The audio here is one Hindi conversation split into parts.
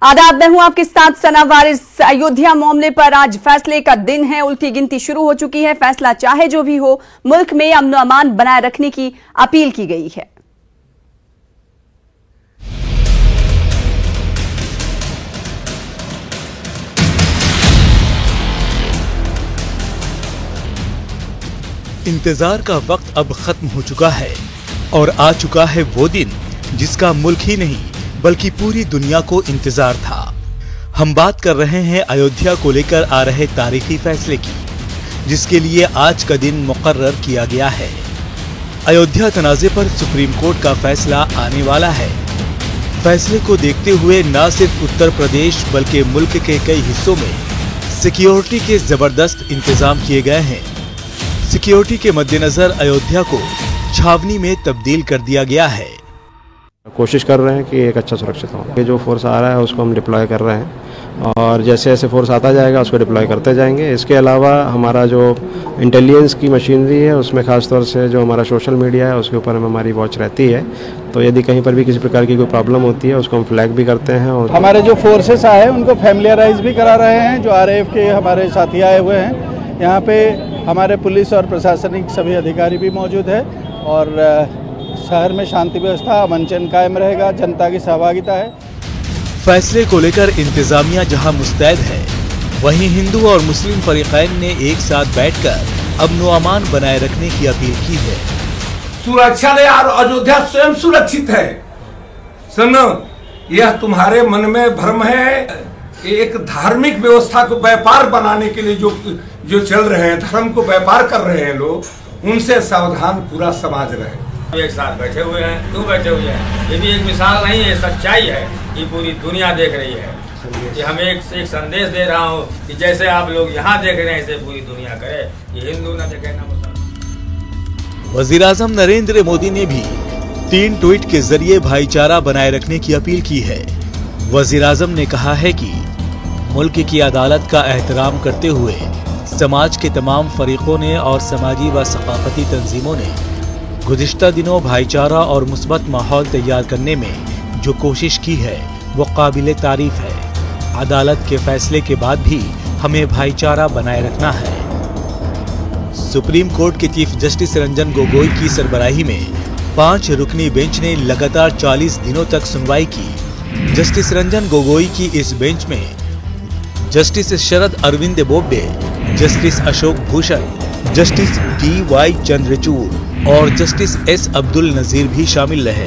आदाब, मैं हूं आपके साथ सना वारिस। अयोध्या मामले पर आज फैसले का दिन है। उल्टी गिनती शुरू हो चुकी है। फैसला चाहे जो भी हो, मुल्क में अमन व अमान बनाए रखने की अपील की गई है। इंतजार का वक्त अब खत्म हो चुका है और आ चुका है वो दिन जिसका मुल्क ही नहीं बल्कि पूरी दुनिया को इंतजार था। हम बात कर रहे हैं अयोध्या को लेकर आ रहे तारीखी फैसले की, जिसके लिए आज का दिन मुकर्रर किया गया है। अयोध्या तनाज़े पर सुप्रीम कोर्ट का फैसला आने वाला है। फैसले को देखते हुए न सिर्फ उत्तर प्रदेश बल्कि मुल्क के कई हिस्सों में सिक्योरिटी के जबरदस्त इंतजाम किए गए हैं। सिक्योरिटी के मद्देनजर अयोध्या को छावनी में तब्दील कर दिया गया है। कोशिश कर रहे हैं कि एक अच्छा सुरक्षित हो। ये जो फोर्स आ रहा है उसको हम डिप्लॉय कर रहे हैं और जैसे जैसे फोर्स आता जाएगा उसको डिप्लॉय करते जाएंगे। इसके अलावा हमारा जो इंटेलिजेंस की मशीनरी है उसमें खासतौर से जो हमारा सोशल मीडिया है उसके ऊपर हमारी वॉच रहती है। तो यदि कहीं पर भी किसी प्रकार की कोई प्रॉब्लम होती है उसको हम फ्लैग भी करते हैं। और हमारे जो फोर्सेस आए हैं उनको फैमिलियराइज भी करा रहे हैं। जो RAF के हमारे साथी आए हुए हैं, यहाँ पे हमारे पुलिस और प्रशासनिक सभी अधिकारी भी मौजूद है और शहर में शांति व्यवस्था अमन चैन कायम रहेगा। जनता की सहभागिता है। फैसले को लेकर इंतजामिया जहां मुस्तैद है, वहीं हिंदू और मुस्लिम फरीकैन ने एक साथ बैठकर अमन व अमान बनाए रखने की अपील की है। सुरक्षा दे और अयोध्या स्वयं सुरक्षित है। सुनो, यह तुम्हारे मन में भ्रम है। एक धार्मिक व्यवस्था को व्यापार बनाने के लिए जो चल रहे हैं, धर्म को व्यापार कर रहे हैं लोग, उनसे सावधान पूरा समाज रहे। एक साथ बैठे हुए हैं, क्यों बैठे हुए हैं? ये भी एक मिसाल नहीं है, सच्चाई है। ये पूरी दुनिया देख रही है कि हम एक संदेश दे रहा हूँ कि जैसे आप लोग यहाँ देख रहे हैं ऐसे पूरी दुनिया करे। ये हिंदू न देखे न मुसलमान। वज़ीर-ए-आज़म नरेंद्र मोदी ने भी 3 ट्वीट के जरिए भाईचारा बनाए रखने की अपील की है। वज़ीर-ए-आज़म ने कहा है कि मुल्क की अदालत का एहतराम करते हुए समाज के तमाम फरीकों ने और समाजी व सकाफती तंजीमों ने गुज़िश्ता दिनों भाईचारा और मुस्बत माहौल तैयार करने में जो कोशिश की है वो काबिले तारीफ है। अदालत के फैसले के बाद भी हमें भाईचारा बनाए रखना है। सुप्रीम कोर्ट के चीफ जस्टिस रंजन गोगोई की सरबराही में 5 रुकनी बेंच ने लगातार 40 दिनों तक सुनवाई की। जस्टिस रंजन गोगोई की इस बेंच में justice Sharad Arvind Bobde, justice Ashok Bhushan, justice DY Chandrachud और जस्टिस S अब्दुल नजीर भी शामिल रहे।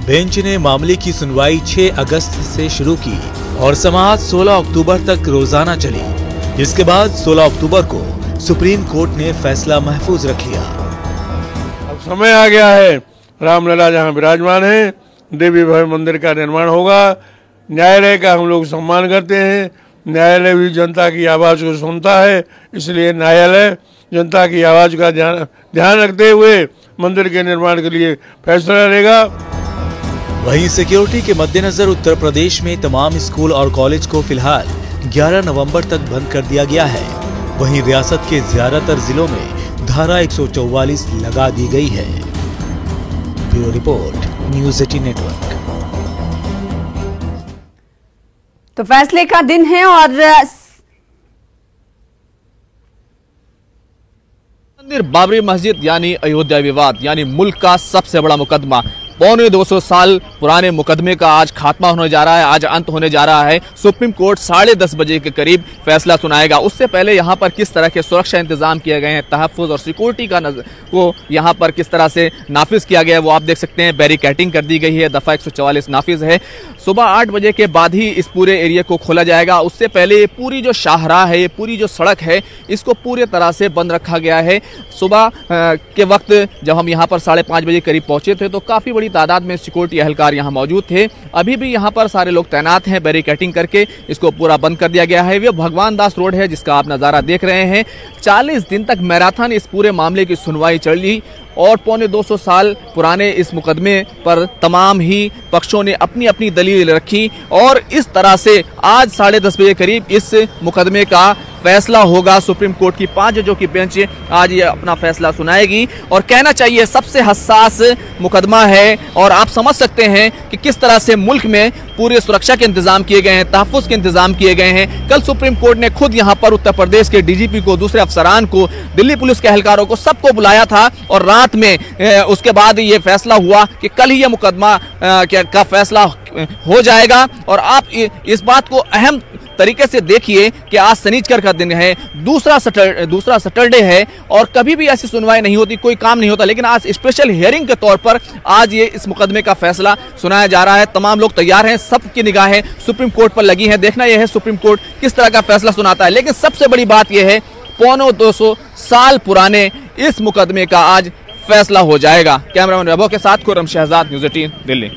बेंच ने मामले की सुनवाई 6 अगस्त से शुरू की और समाअत 16 अक्टूबर तक रोजाना चली, जिसके बाद 16 अक्टूबर को सुप्रीम कोर्ट ने फैसला महफूज रख लिया। अब समय आ गया है, रामलला जहां विराजमान है, देवी भवन मंदिर का निर्माण होगा। न्यायालय का हम लोग सम्मान करते हैं। न्यायालय भी जनता की आवाज को सुनता है, इसलिए न्यायालय जनता की आवाज का ध्यान रखते हुए मंदिर के निर्माण के लिए फैसला लेगा। वहीं सिक्योरिटी के मद्देनजर उत्तर प्रदेश में तमाम स्कूल और कॉलेज को फिलहाल 11 नवंबर तक बंद कर दिया गया है। वहीं रियासत के ज्यादातर जिलों में धारा 144 लगा दी गई है। Bureau report, news 18 network. तो फैसले का दिन है और मंदिर बाबरी मस्जिद यानी अयोध्या विवाद यानी मुल्क का सबसे बड़ा मुकदमा, 250 साल पुराने मुकदमे का आज खात्मा होने जा रहा है, आज अंत होने जा रहा है। सुप्रीम कोर्ट 10:30 बजे के करीब फैसला सुनाएगा। उससे पहले यहाँ पर किस तरह के सुरक्षा इंतजाम किए गए हैं, तहफ़्फ़ुज़ और सिक्योरिटी का वो यहाँ पर किस तरह से नाफिज किया गया है वो आप देख सकते हैं। बैरिकेडिंग कर दी गई है, दफ़ा 144 नाफिज है। सुबह 8 बजे के बाद ही इस पूरे एरिया को खोला जाएगा। उससे पहले ये पूरी जो शाहराह है, ये पूरी जो सड़क है, इसको पूरी तरह से बंद रखा गया है। सुबह के वक्त जब हम यहाँ पर 5:30 बजे करीब पहुंचे थे तो काफ़ी बड़ी तादाद में सिक्योरिटी एहलकार यहाँ मौजूद थे। अभी भी यहाँ पर सारे लोग तैनात हैं। बैरिकेडिंग करके इसको पूरा बंद कर दिया गया है। ये भगवान दास रोड है जिसका आप नज़ारा देख रहे हैं। 40 दिन तक मैराथन इस पूरे मामले की सुनवाई चली और 250 साल पुराने इस मुकदमे पर तमाम ही पक्षों ने अपनी अपनी दलील रखी और इस तरह से आज 10:30 बजे करीब इस मुकदमे का फैसला होगा। सुप्रीम कोर्ट की 5 जजों की बेंच आज ये अपना फैसला सुनाएगी और कहना चाहिए सबसे हसास मुकदमा है और आप समझ सकते हैं कि किस तरह से मुल्क में पूरे सुरक्षा के इंतजाम किए गए हैं, तहफ्फुज़ के इंतजाम किए गए हैं। कल सुप्रीम कोर्ट ने खुद यहां पर उत्तर प्रदेश के डीजीपी को, दूसरे अफसरान को, दिल्ली पुलिस के एहलकारों को, सबको बुलाया था और रात में उसके बाद ये फैसला हुआ कि कल ही यह मुकदमा का फैसला हो जाएगा। और आप इस बात को अहम तरीके से देखिए कि आज शनिचर का दिन है, दूसरा सैटरडे है और कभी भी ऐसी सुनवाई नहीं होती, कोई काम नहीं होता, लेकिन आज स्पेशल हियरिंग के तौर पर आज ये इस मुकदमे का फैसला सुनाया जा रहा है। तमाम लोग तैयार हैं, सबकी निगाहें सुप्रीम कोर्ट पर लगी हैं। देखना यह है सुप्रीम कोर्ट किस तरह का फैसला सुनाता है। लेकिन सबसे बड़ी बात यह है 250 साल पुराने इस मुकदमे का आज फैसला हो जाएगा। कैमरामैन वैभव के साथ खुर्रम शहजाद, न्यूज़ 18 दिल्ली।